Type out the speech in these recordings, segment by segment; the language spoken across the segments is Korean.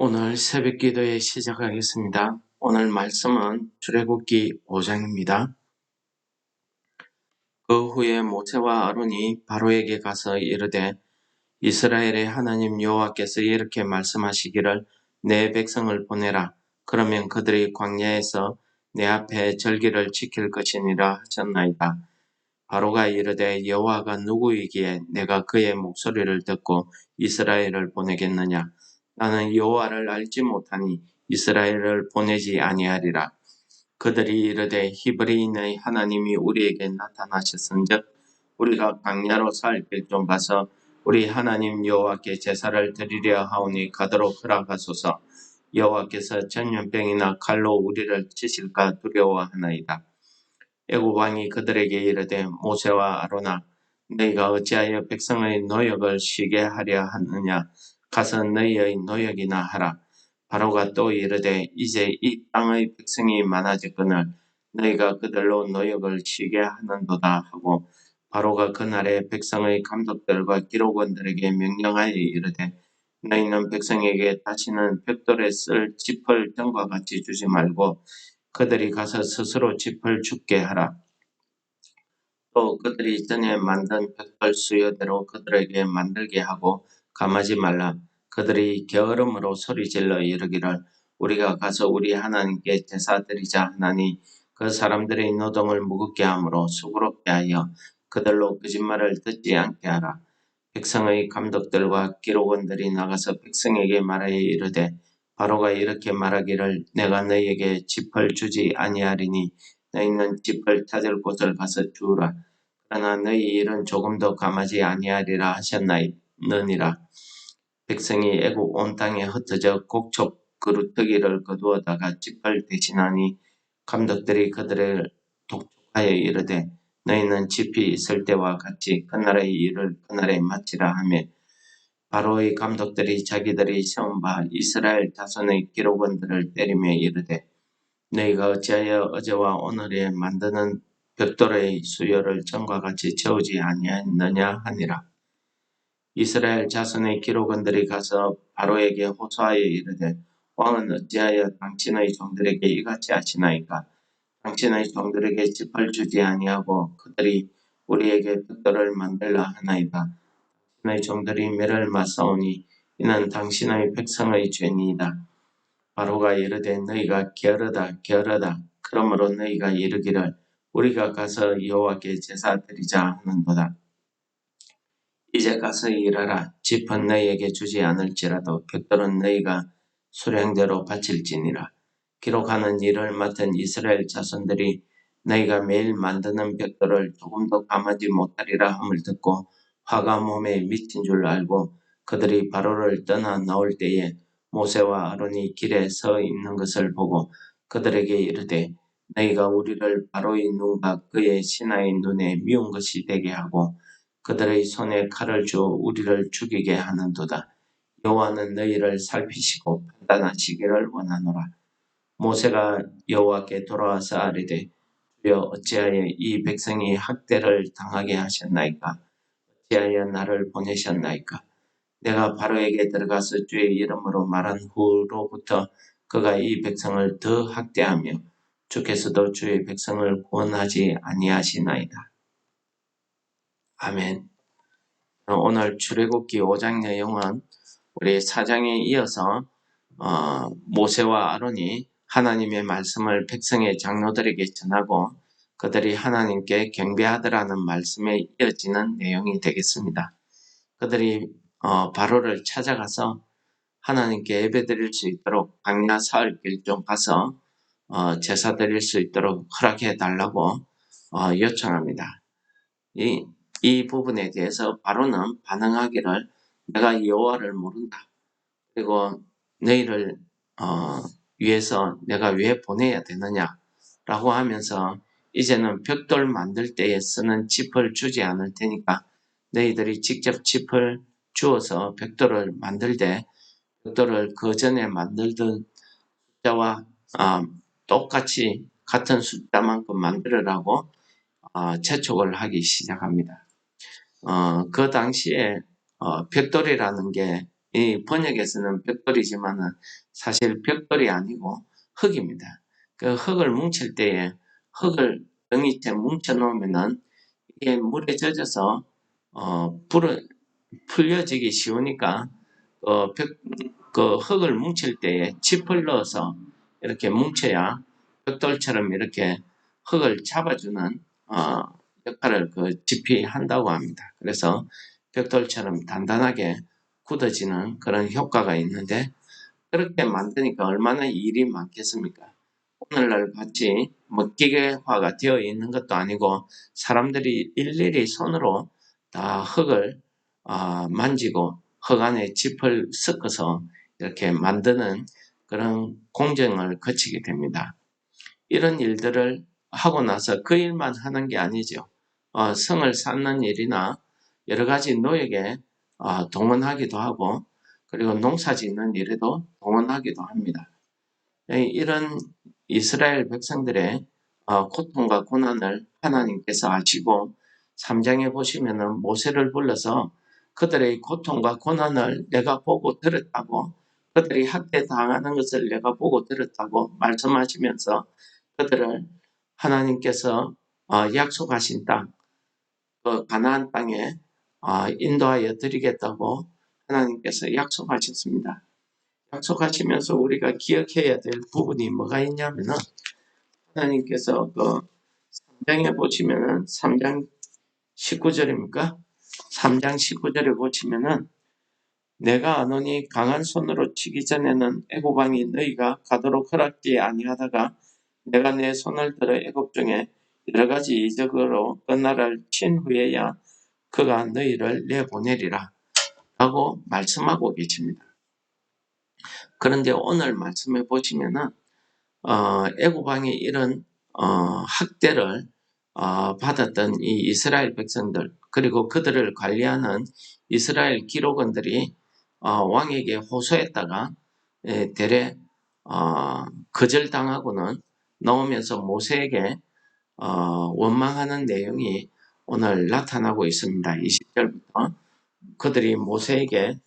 오늘 새벽 기도에 시작하겠습니다. 오늘 말씀은 출애굽기 5장입니다. 그 후에 모세와 아론이 바로에게 가서 이르되 이스라엘의 하나님 여호와께서 이렇게 말씀하시기를 내 백성을 보내라. 그러면 그들이 광야에서 내 앞에 절기를 지킬 것이니라 하셨나이다. 바로가 이르되 여호와가 누구이기에 내가 그의 목소리를 듣고 이스라엘을 보내겠느냐. 나는 여호와를 알지 못하니 이스라엘을 보내지 아니하리라. 그들이 이르되 히브리인의 하나님이 우리에게 나타나셨은즉 우리가 광야로 살 길 좀 가서 우리 하나님 여호와께 제사를 드리려 하오니 가도록 허락하소서. 여호와께서 전염병이나 칼로 우리를 치실까 두려워하나이다. 애굽 왕이 그들에게 이르되 모세와 아론아 너희가 어찌하여 백성의 노역을 쉬게 하려 하느냐. 가서 너희의 노역이나 하라. 바로가 또 이르되 이제 이 땅의 백성이 많아졌거늘 너희가 그들로 노역을 쉬게 하는도다 하고 바로가 그날에 백성의 감독들과 기록원들에게 명령하여 이르되 너희는 백성에게 다시는 벽돌에 쓸 짚을 전과 같이 주지 말고 그들이 가서 스스로 짚을 줍게 하라. 또 그들이 전에 만든 벽돌 수요대로 그들에게 만들게 하고 감하지 말라. 그들이 게으름으로 소리질러 이르기를 우리가 가서 우리 하나님께 제사 드리자 하나니 그 사람들의 노동을 무겁게 함으로 수고롭게 하여 그들로 거짓말을 듣지 않게 하라. 백성의 감독들과 기록원들이 나가서 백성에게 말하여 이르되 바로가 이렇게 말하기를 내가 너희에게 짚을 주지 아니하리니 너희는 짚을 찾을 곳을 가서 주우라. 그러나 너희 일은 조금도 감하지 아니하리라 하셨나이느니라. 백성이 애굽 온 땅에 흩어져 곡촉 그루터기를 거두어다가 짚을 대신하니 감독들이 그들을 독촉하여 이르되 너희는 짚이 있을 때와 같이 그날의 일을 그날에 마치라 하며 바로의 감독들이 자기들이 세운 바 이스라엘 자손의 기록원들을 때리며 이르되 너희가 어찌하여 어제와 오늘에 만드는 벽돌의 수요를 전과 같이 채우지 아니하였느냐 하니라. 이스라엘 자손의 기록원들이 가서 바로에게 호소하여 이르되 왕은 어찌하여 당신의 종들에게 이같이 하시나이까. 당신의 종들에게 짚을 주지 아니하고 그들이 우리에게 벽돌을 만들라 하나이다. 당신의 종들이 매를 맞사오니 이는 당신의 백성의 죄니이다. 바로가 이르되 너희가 게으르다 게으르다. 그러므로 너희가 이르기를 우리가 가서 여호와께 제사 드리자 하는도다. 이제 가서 일하라. 짚은 너희에게 주지 않을지라도 벽돌은 너희가 수량대로 바칠지니라. 기록하는 일을 맡은 이스라엘 자손들이 너희가 매일 만드는 벽돌을 조금도 감하지 못하리라 함을 듣고 화가 몸에 미친 줄 알고 그들이 바로를 떠나 나올 때에 모세와 아론이 길에 서 있는 것을 보고 그들에게 이르되 너희가 우리를 바로의 눈과 그의 신하의 눈에 미운 것이 되게 하고 그들의 손에 칼을 주어 우리를 죽이게 하는도다. 여호와는 너희를 살피시고 판단하시기를 원하노라. 모세가 여호와께 돌아와서 아뢰되 주여 어찌하여 이 백성이 학대를 당하게 하셨나이까. 어찌하여 나를 보내셨나이까. 내가 바로에게 들어가서 주의 이름으로 말한 후로부터 그가 이 백성을 더 학대하며 주께서도 주의 백성을 구원하지 아니하시나이다. 아멘. 오늘 출애굽기 5장 내용은 우리 4장에 이어서 모세와 아론이 하나님의 말씀을 백성의 장로들에게 전하고 그들이 하나님께 경배하더라는 말씀에 이어지는 내용이 되겠습니다. 그들이 바로를 찾아가서 하나님께 예배드릴 수 있도록 광야 사흘 길 좀 가서 제사 드릴 수 있도록 허락해 달라고 요청합니다. 이 부분에 대해서 바로는 반응하기를 내가 여호와를 모른다. 그리고 너희를 위해서 내가 왜 보내야 되느냐라고 하면서 이제는 벽돌 만들 때에 쓰는 짚을 주지 않을 테니까 너희들이 직접 짚을 주어서 벽돌을 만들 때 벽돌을 그 전에 만들던 숫자와 똑같이 같은 숫자만큼 만들으라고 재촉을 하기 시작합니다. 그 당시에 벽돌이라는 게 이 번역에서는 벽돌이지만은 사실 벽돌이 아니고 흙입니다. 그 흙을 뭉칠 때에 흙을 덩이째 뭉쳐 놓으면은 이게 물에 젖어서 불을 풀려지기 쉬우니까 그 흙을 뭉칠 때에 칩을 넣어서 이렇게 뭉쳐야 벽돌처럼 이렇게 흙을 잡아주는 역할을 그 짚이 한다고 합니다. 그래서 벽돌처럼 단단하게 굳어지는 그런 효과가 있는데 그렇게 만드니까 얼마나 일이 많겠습니까? 오늘날 같이 뭐 기계화가 되어 있는 것도 아니고 사람들이 일일이 손으로 다 흙을 만지고 흙 안에 짚을 섞어서 이렇게 만드는 그런 공정을 거치게 됩니다. 이런 일들을 하고 나서 그 일만 하는 게 아니죠. 성을 쌓는 일이나 여러 가지 노역에 동원하기도 하고 그리고 농사 짓는 일에도 동원하기도 합니다. 이런 이스라엘 백성들의 고통과 고난을 하나님께서 아시고 3장에 보시면은 모세를 불러서 그들의 고통과 고난을 내가 보고 들었다고 그들이 학대당하는 것을 내가 보고 들었다고 말씀하시면서 그들을 하나님께서 약속하신 땅, 그 가나안 땅에 인도하여 드리겠다고 하나님께서 약속하셨습니다. 약속하시면서 우리가 기억해야 될 부분이 뭐가 있냐면은 하나님께서 그 3장에 보시면은 3장 19절입니까? 3장 19절에 보시면은 내가 아노니 강한 손으로 치기 전에는 애굽 왕이 너희가 가도록 허락지 아니하다가 내가 내 손을 들어 애굽 중에 여러 가지 이적으로 그 나라를 친 후에야 그가 너희를 내보내리라 라고 말씀하고 계십니다. 그런데 오늘 말씀해 보시면은 애굽 왕이 이런 학대를 받았던 이 이스라엘 백성들 그리고 그들을 관리하는 이스라엘 기록원들이 왕에게 호소했다가 대래 거절당하고는 나오면서 모세에게 원망하는 내용이 오늘 나타나고 있습니다. 20절부터 그들이 모세에게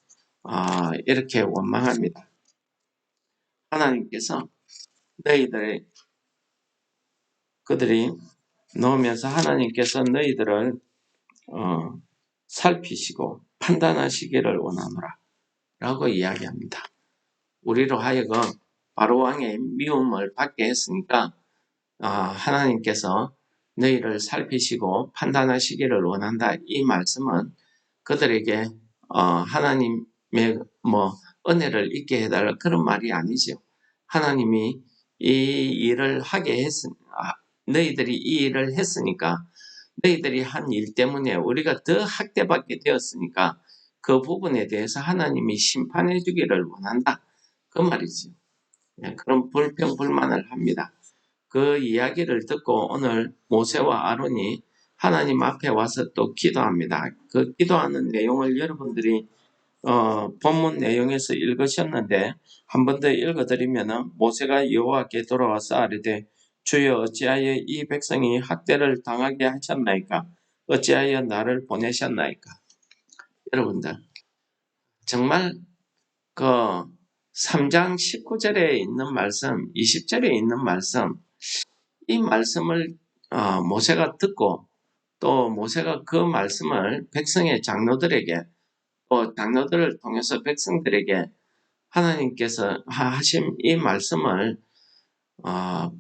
이렇게 원망합니다. 하나님께서 그들이 놓으면서 하나님께서 너희들을 살피시고 판단하시기를 원하노라 라고 이야기합니다. 우리로 하여금 바로 왕의 미움을 받게 했으니까 하나님께서 너희를 살피시고 판단하시기를 원한다. 이 말씀은 그들에게 하나님의 은혜를 있게 해달라 그런 말이 아니죠. 하나님이 이 일을 하게 너희들이 이 일을 했으니까 너희들이 한 일 때문에 우리가 더 학대받게 되었으니까 그 부분에 대해서 하나님이 심판해 주기를 원한다. 그 말이죠. 그런 불평불만을 합니다. 그 이야기를 듣고 오늘 모세와 아론이 하나님 앞에 와서 또 기도합니다. 그 기도하는 내용을 여러분들이 본문 내용에서 읽으셨는데 한 번 더 읽어드리면 모세가 여호와께 돌아와서 아뢰되 주여 어찌하여 이 백성이 학대를 당하게 하셨나이까? 어찌하여 나를 보내셨나이까? 여러분들 정말 그 3장 19절에 있는 말씀, 20절에 있는 말씀 이 말씀을 모세가 듣고 또 모세가 그 말씀을 백성의 장로들에게 또 장로들을 통해서 백성들에게 하나님께서 하신 이 말씀을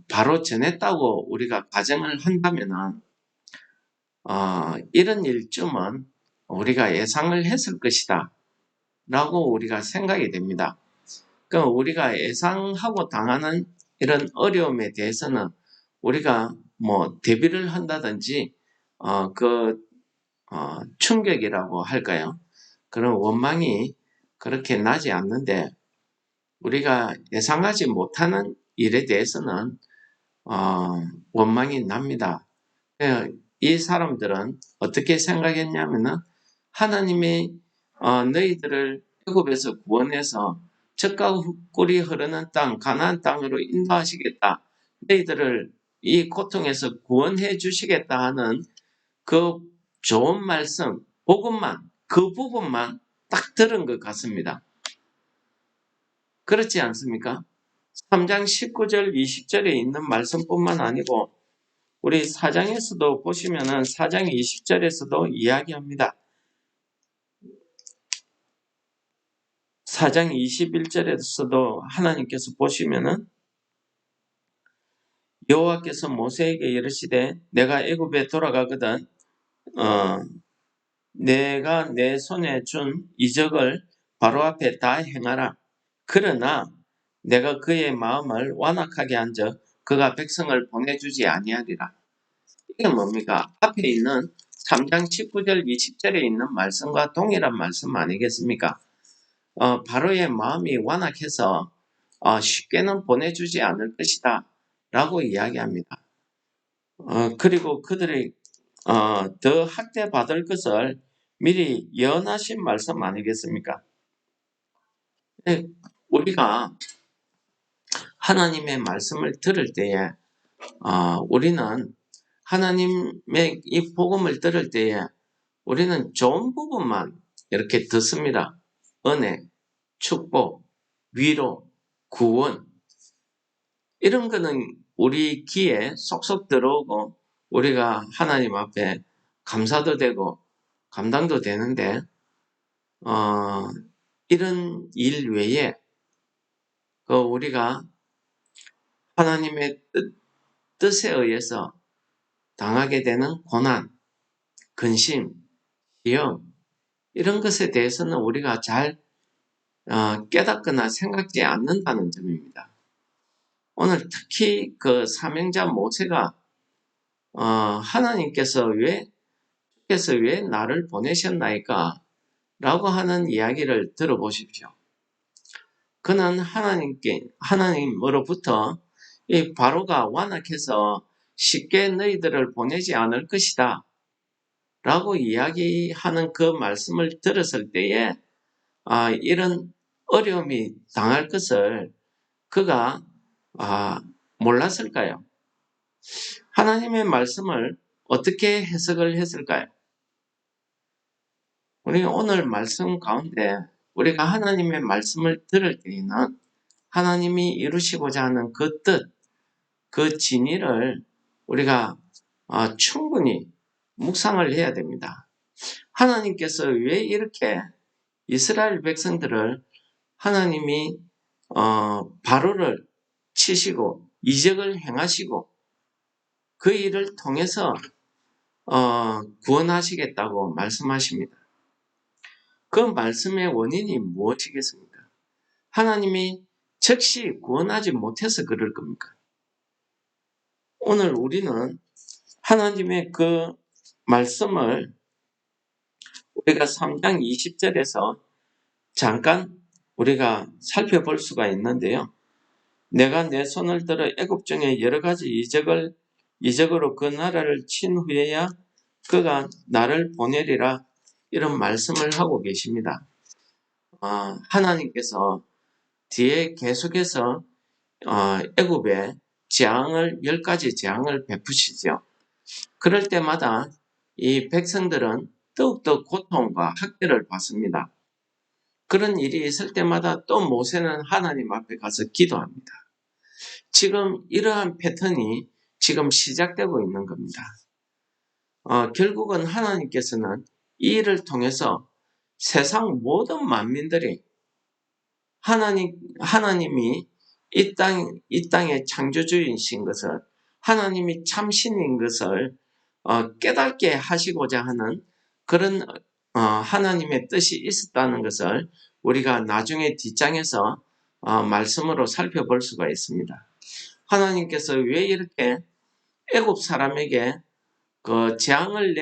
바로 전했다고 우리가 가정을 한다면은 이런 일쯤은 우리가 예상을 했을 것이다 라고 우리가 생각이 됩니다. 그러니까 우리가 예상하고 당하는 이런 어려움에 대해서는 우리가 뭐 대비를 한다든지 충격이라고 할까요? 그런 원망이 그렇게 나지 않는데 우리가 예상하지 못하는 일에 대해서는 원망이 납니다. 이 사람들은 어떻게 생각했냐면은 하나님이 너희들을 애굽에서 구원해서 젖과 꿀이 흐르는 땅 가나안 땅으로 인도하시겠다. 너희들을 이 고통에서 구원해 주시겠다 하는 그 좋은 말씀, 복음만 그 부분만 딱 들은 것 같습니다. 그렇지 않습니까? 3장 19절 20절에 있는 말씀뿐만 아니고 우리 4장에서도 보시면은 4장 20절에서도 이야기합니다. 4장 21절에서도 하나님께서 보시면은 여호와께서 모세에게 이르시되 내가 애굽에 돌아가거든 내가 내 손에 준 이적을 바로 앞에 다 행하라. 그러나 내가 그의 마음을 완악하게 한즉 그가 백성을 보내주지 아니하리라. 이게 뭡니까? 앞에 있는 3장 19절 20절에 있는 말씀과 동일한 말씀 아니겠습니까? 바로의 마음이 완악해서 쉽게는 보내주지 않을 것이다 라고 이야기합니다. 그리고 그들이 더 학대받을 것을 미리 예언하신 말씀 아니겠습니까? 네, 우리가 하나님의 말씀을 들을 때에 우리는 하나님의 이 복음을 들을 때에 우리는 좋은 부분만 이렇게 듣습니다. 은혜, 축복, 위로, 구원 이런 거는 우리 귀에 쏙쏙 들어오고 우리가 하나님 앞에 감사도 되고 감당도 되는데 이런 일 외에 우리가 하나님의 뜻에 의해서 당하게 되는 고난, 근심, 시험 이런 것에 대해서는 우리가 잘 깨닫거나 생각지 않는다는 점입니다. 오늘 특히 그 사명자 모세가 하나님께서 왜 나를 보내셨나이까? 라고 하는 이야기를 들어보십시오. 그는 하나님으로부터 이 바로가 완악해서 쉽게 너희들을 보내지 않을 것이다. 라고 이야기하는 그 말씀을 들었을 때에 이런 어려움이 당할 것을 그가 몰랐을까요? 하나님의 말씀을 어떻게 해석을 했을까요? 우리 오늘 말씀 가운데 우리가 하나님의 말씀을 들을 때에는 하나님이 이루시고자 하는 그 뜻, 그 진리를 우리가 충분히 묵상을 해야 됩니다. 하나님께서 왜 이렇게 이스라엘 백성들을 하나님이 바로를 치시고 이적을 행하시고 그 일을 통해서 구원하시겠다고 말씀하십니다. 그 말씀의 원인이 무엇이겠습니까? 하나님이 즉시 구원하지 못해서 그럴 겁니까? 오늘 우리는 하나님의 그 말씀을 우리가 3장 20절에서 잠깐 우리가 살펴볼 수가 있는데요. 내가 내 손을 들어 애굽 중에 여러 가지 이적으로 그 나라를 친 후에야 그가 나를 보내리라 이런 말씀을 하고 계십니다. 하나님께서 뒤에 계속해서 애굽에 10가지 재앙을 베푸시죠. 그럴 때마다 이 백성들은 더욱더 고통과 학대를 받습니다. 그런 일이 있을 때마다 또 모세는 하나님 앞에 가서 기도합니다. 지금 이러한 패턴이 지금 시작되고 있는 겁니다. 결국은 하나님께서는 이 일을 통해서 세상 모든 만민들이 하나님이 이 땅의 창조주이신 것을 하나님이 참신인 것을 깨닫게 하시고자 하는 그런 하나님의 뜻이 있었다는 것을 우리가 나중에 뒷장에서 말씀으로 살펴볼 수가 있습니다. 하나님께서 왜 이렇게 애굽 사람에게 그 재앙을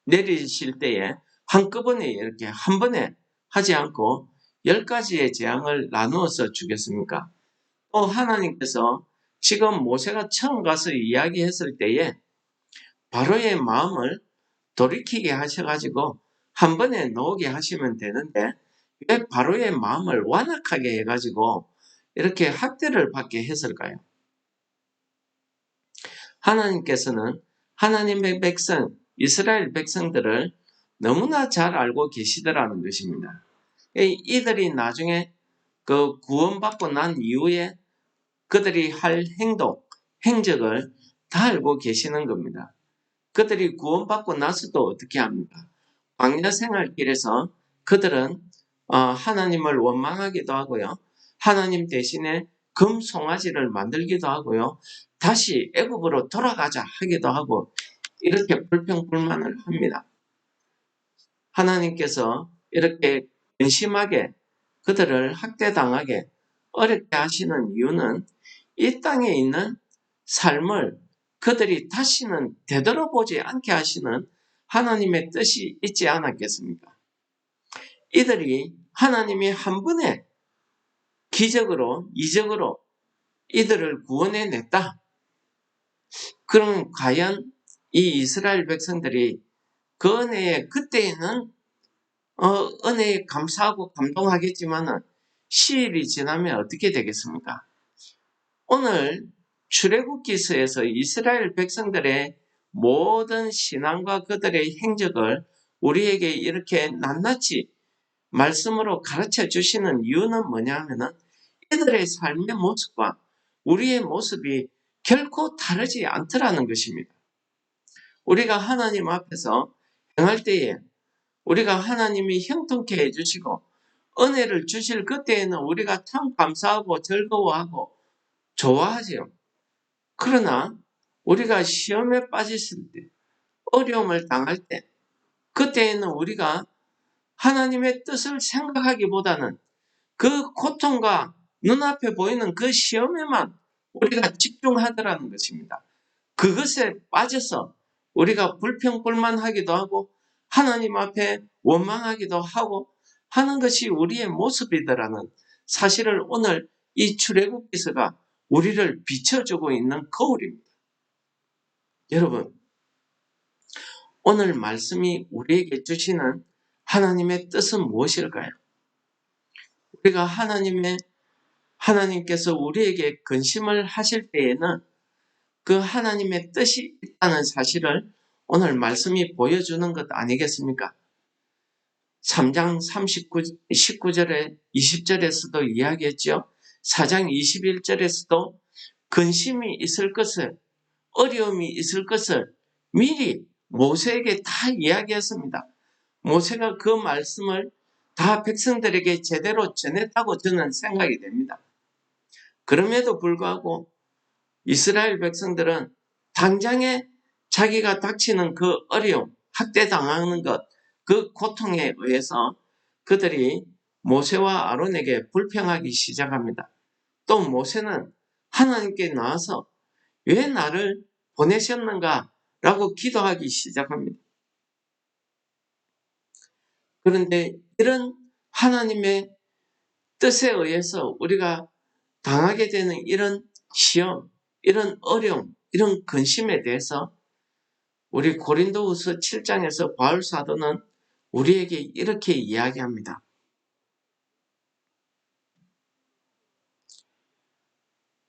내리실 때에 한꺼번에 이렇게 한 번에 하지 않고 10가지의 재앙을 나누어서 주겠습니까? 또 하나님께서 지금 모세가 처음 가서 이야기했을 때에 바로의 마음을 돌이키게 하셔가지고 한 번에 놓게 하시면 되는데 왜 바로의 마음을 완악하게 해가지고 이렇게 학대를 받게 했을까요? 하나님께서는 하나님의 백성, 이스라엘 백성들을 너무나 잘 알고 계시더라는 것입니다. 이들이 나중에 그 구원받고 난 이후에 그들이 할 행동, 행적을 다 알고 계시는 겁니다. 그들이 구원받고 나서도 어떻게 합니까? 광야 생활길에서 그들은 하나님을 원망하기도 하고요. 하나님 대신에 금 송아지를 만들기도 하고요. 다시 애굽으로 돌아가자 하기도 하고 이렇게 불평불만을 합니다. 하나님께서 이렇게 근심하게 그들을 학대당하게 어렵게 하시는 이유는 이 땅에 있는 삶을 그들이 다시는 되돌아보지 않게 하시는 하나님의 뜻이 있지 않았겠습니까? 이들이 하나님이 한 번에 기적으로, 이적으로 이들을 구원해냈다. 그러면 과연 이 이스라엘 백성들이 그 은혜에 그때에는 은혜에 감사하고 감동하겠지만은 시일이 지나면 어떻게 되겠습니까? 오늘 출애굽기서에서 이스라엘 백성들의 모든 신앙과 그들의 행적을 우리에게 이렇게 낱낱이 말씀으로 가르쳐 주시는 이유는 뭐냐 하면은 이들의 삶의 모습과 우리의 모습이 결코 다르지 않더라는 것입니다. 우리가 하나님 앞에서 행할 때에 우리가 하나님이 형통케 해주시고 은혜를 주실 그때에는 우리가 참 감사하고 즐거워하고 좋아하지요. 그러나 우리가 시험에 빠졌을 때, 어려움을 당할 때, 그때에는 우리가 하나님의 뜻을 생각하기보다는 그 고통과 눈앞에 보이는 그 시험에만 우리가 집중하더라는 것입니다. 그것에 빠져서 우리가 불평불만하기도 하고 하나님 앞에 원망하기도 하고 하는 것이 우리의 모습이더라는 사실을 오늘 이 출애굽기서가 우리를 비춰주고 있는 거울입니다. 여러분, 오늘 말씀이 우리에게 주시는 하나님의 뜻은 무엇일까요? 우리가 하나님께서 우리에게 근심을 하실 때에는 그 하나님의 뜻이 있다는 사실을 오늘 말씀이 보여주는 것 아니겠습니까? 3장 19절에 20절에서도 이야기했죠. 4장 21절에서도 근심이 있을 것을, 어려움이 있을 것을 미리 모세에게 다 이야기했습니다. 모세가 그 말씀을 다 백성들에게 제대로 전했다고 저는 생각이 됩니다. 그럼에도 불구하고 이스라엘 백성들은 당장에 자기가 닥치는 그 어려움, 학대당하는 것, 그 고통에 의해서 그들이 모세와 아론에게 불평하기 시작합니다. 또 모세는 하나님께 나와서 왜 나를 보내셨는가? 라고 기도하기 시작합니다. 그런데 이런 하나님의 뜻에 의해서 우리가 당하게 되는 이런 시험, 이런 어려움, 이런 근심에 대해서 우리 고린도후서 7장에서 바울 사도는 우리에게 이렇게 이야기합니다.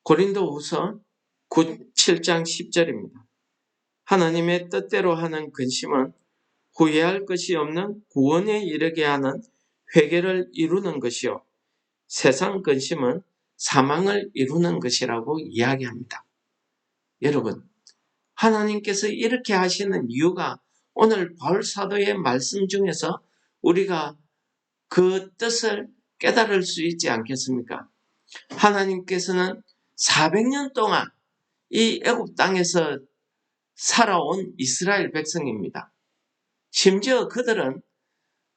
고린도후서 7장 10절입니다. 하나님의 뜻대로 하는 근심은 후회할 것이 없는 구원에 이르게 하는 회개를 이루는 것이요 세상 근심은 사망을 이루는 것이라고 이야기합니다. 여러분, 하나님께서 이렇게 하시는 이유가 오늘 바울 사도의 말씀 중에서 우리가 그 뜻을 깨달을 수 있지 않겠습니까? 하나님께서는 400년 동안 이 애굽 땅에서 살아온 이스라엘 백성입니다. 심지어 그들은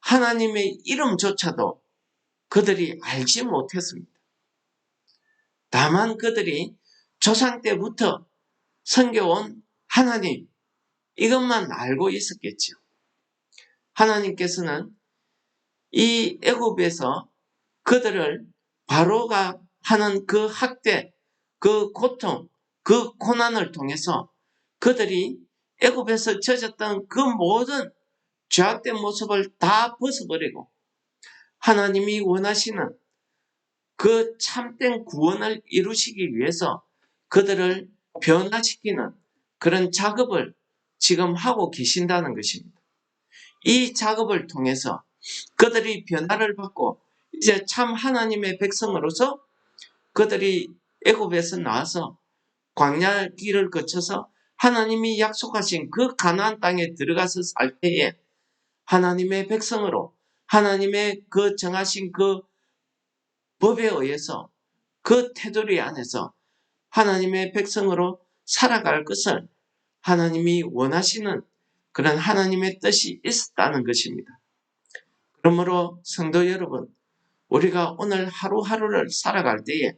하나님의 이름조차도 그들이 알지 못했습니다. 다만 그들이 조상 때부터 섬겨온 하나님, 이것만 알고 있었겠죠. 하나님께서는 이 애굽에서 그들을 바로가 하는 그 학대, 그 고통, 그 고난을 통해서 그들이 애굽에서 젖었던 그 모든 죄악된 모습을 다 벗어버리고 하나님이 원하시는 그 참된 구원을 이루시기 위해서 그들을 변화시키는 그런 작업을 지금 하고 계신다는 것입니다. 이 작업을 통해서 그들이 변화를 받고 이제 참 하나님의 백성으로서 그들이 애굽에서 나와서 광야 길을 거쳐서 하나님이 약속하신 그 가나안 땅에 들어가서 살 때에 하나님의 백성으로 하나님의 그 정하신 그 법에 의해서 그 테두리 안에서 하나님의 백성으로 살아갈 것을 하나님이 원하시는 그런 하나님의 뜻이 있었다는 것입니다. 그러므로 성도 여러분, 우리가 오늘 하루하루를 살아갈 때에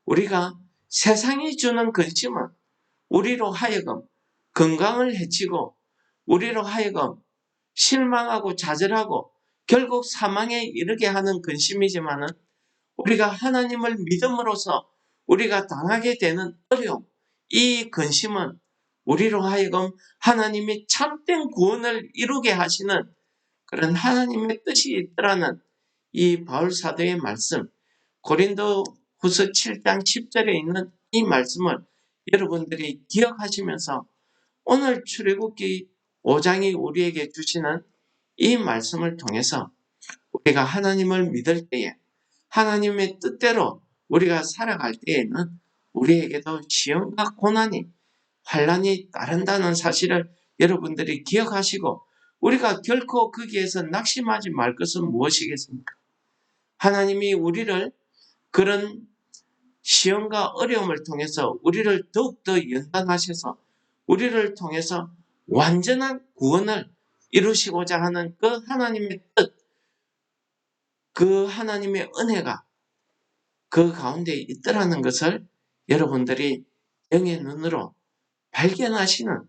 우리가 세상이 주는 근심은 우리로 하여금 건강을 해치고 우리로 하여금 실망하고 좌절하고 결국 사망에 이르게 하는 근심이지만은 우리가 하나님을 믿음으로써 우리가 당하게 되는 어려움, 이 근심은 우리로 하여금 하나님이 참된 구원을 이루게 하시는 그런 하나님의 뜻이 있더라는 이 바울 사도의 말씀, 고린도 후서 7장 10절에 있는 이 말씀을 여러분들이 기억하시면서 오늘 출애굽기 5장이 우리에게 주시는 이 말씀을 통해서 우리가 하나님을 믿을 때에 하나님의 뜻대로 우리가 살아갈 때에는 우리에게도 시험과 고난이 환란이 따른다는 사실을 여러분들이 기억하시고 우리가 결코 거기에서 낙심하지 말 것은 무엇이겠습니까? 하나님이 우리를 그런 시험과 어려움을 통해서 우리를 더욱더 연단하셔서 우리를 통해서 완전한 구원을 이루시고자 하는 그 하나님의 뜻, 그 하나님의 은혜가 그 가운데 있더라는 것을 여러분들이 영의 눈으로 발견하시는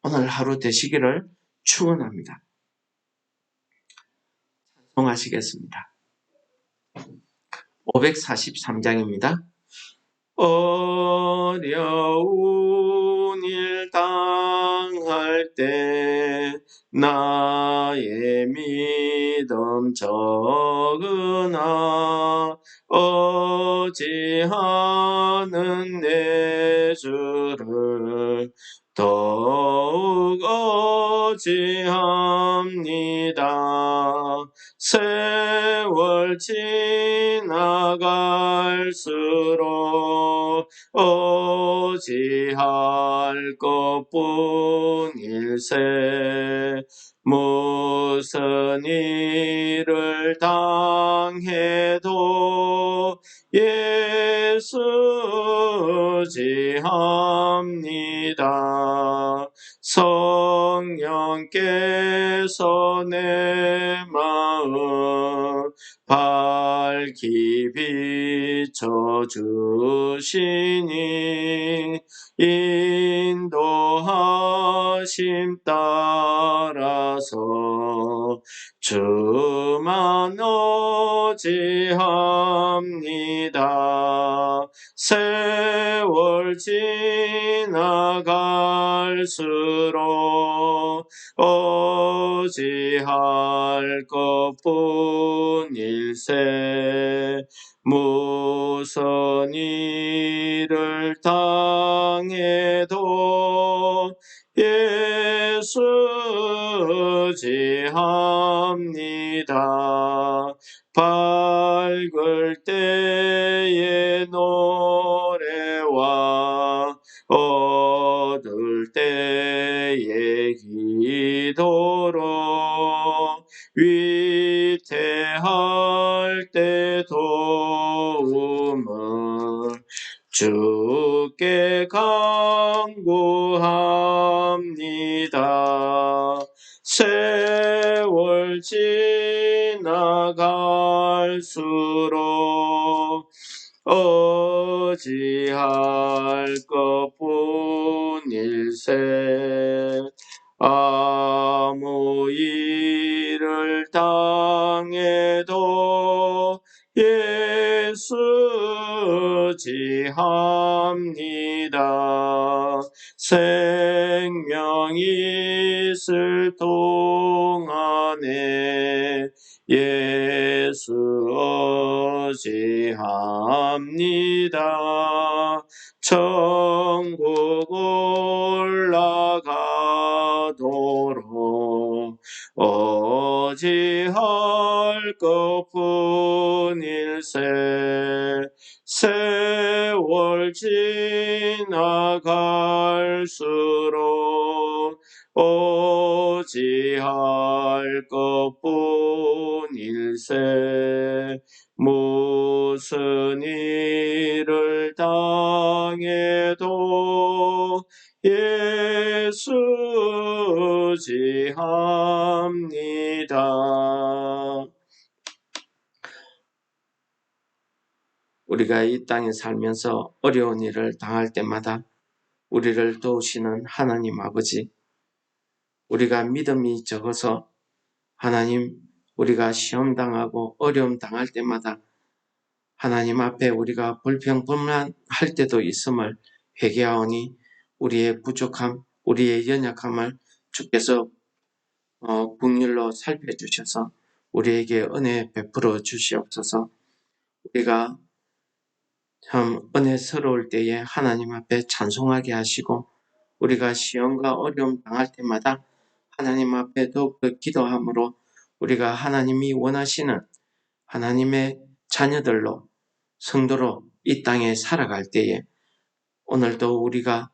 오늘 하루 되시기를 축원합니다. 찬송하시겠습니다. 543장입니다. 어려운 일 당할 때 나의 믿음 적으나 어지하는 내 주를 더욱 어지합니다. 세월 지나갈수록 어지할 것뿐일세. 무슨 일을 당해도 예수 지합니다. 성령께서 내 마음 밝히 비춰주시니 인도하심 따라서 주만 어지합니다. 세월 지나갈수록 어지할 것뿐일세. 무슨 일을 당해도 예수 지합니다. 밝을 때의 노래와 어두울 때의 기도로 위태할 때 도움을 주께 간구합니다. 세월 지나갈수록 어지할 것뿐일세. 아무 일을 당해도 예수 지합니다. 생명 있을 동안에 예수 어지합니다. 천국 올라가도록 어지할 것뿐일세. 세월 지나갈수록 오지할 것뿐일세. 무슨 일을 당해도 예수지합니다. 우리가 이 땅에 살면서 어려운 일을 당할 때마다 우리를 도우시는 하나님 아버지, 우리가 믿음이 적어서 하나님, 우리가 시험 당하고 어려움 당할 때마다 하나님 앞에 우리가 불평불만할 때도 있음을 회개하오니 우리의 부족함, 우리의 연약함을 주께서 긍휼로 살펴주셔서 우리에게 은혜 베풀어 주시옵소서. 우리가 참 은혜스러울 때에 하나님 앞에 찬송하게 하시고 우리가 시험과 어려움 당할 때마다 하나님 앞에 더욱더 기도함으로 우리가 하나님이 원하시는 하나님의 자녀들로 성도로 이 땅에 살아갈 때에 오늘도 우리가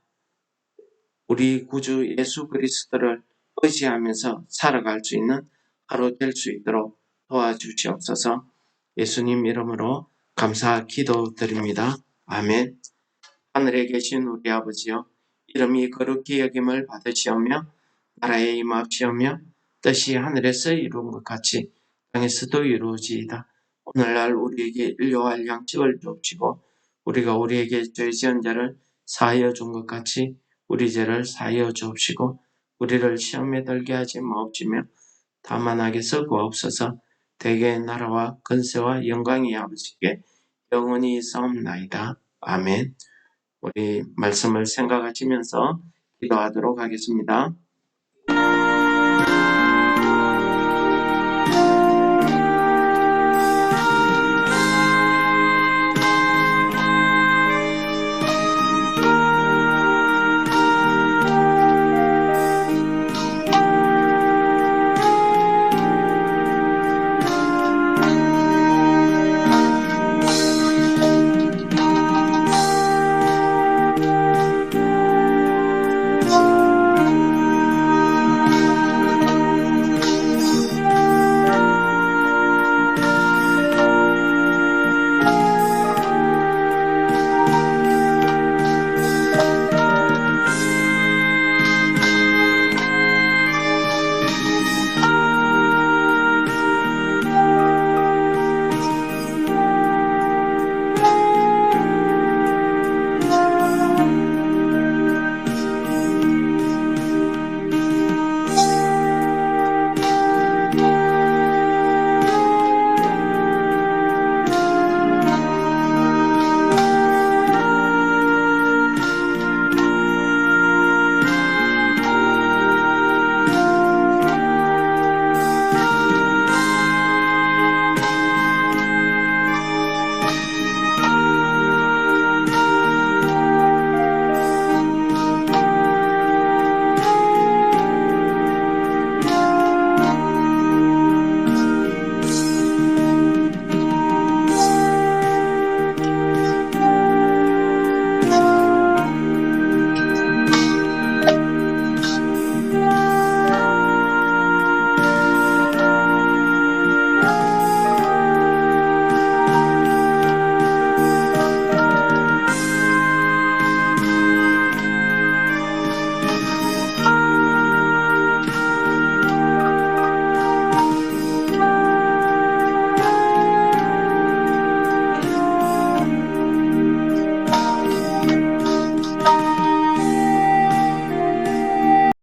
우리 구주 예수 그리스도를 의지하면서 살아갈 수 있는 하루 될 수 있도록 도와주시옵소서. 예수님 이름으로 감사 기도드립니다. 아멘. 하늘에 계신 우리 아버지여, 이름이 거룩히 여김을 받으시오며 나라에 임하시오며 뜻이 하늘에서 이루은 것 같이 땅에서도 이루어지이다. 오늘날 우리에게 일용할 양식을 주옵시고 우리가 우리에게 죄 지은 자를 사하여 준 것 같이 우리 죄를 사하여 주옵시고 우리를 시험에 들게 하지 마옵시며 다만 악에서 구하옵소서. 대개의 나라와 근세와 영광이 아버지께 영원히 있사옵나이다. 아멘. 우리 말씀을 생각하시면서 기도하도록 하겠습니다.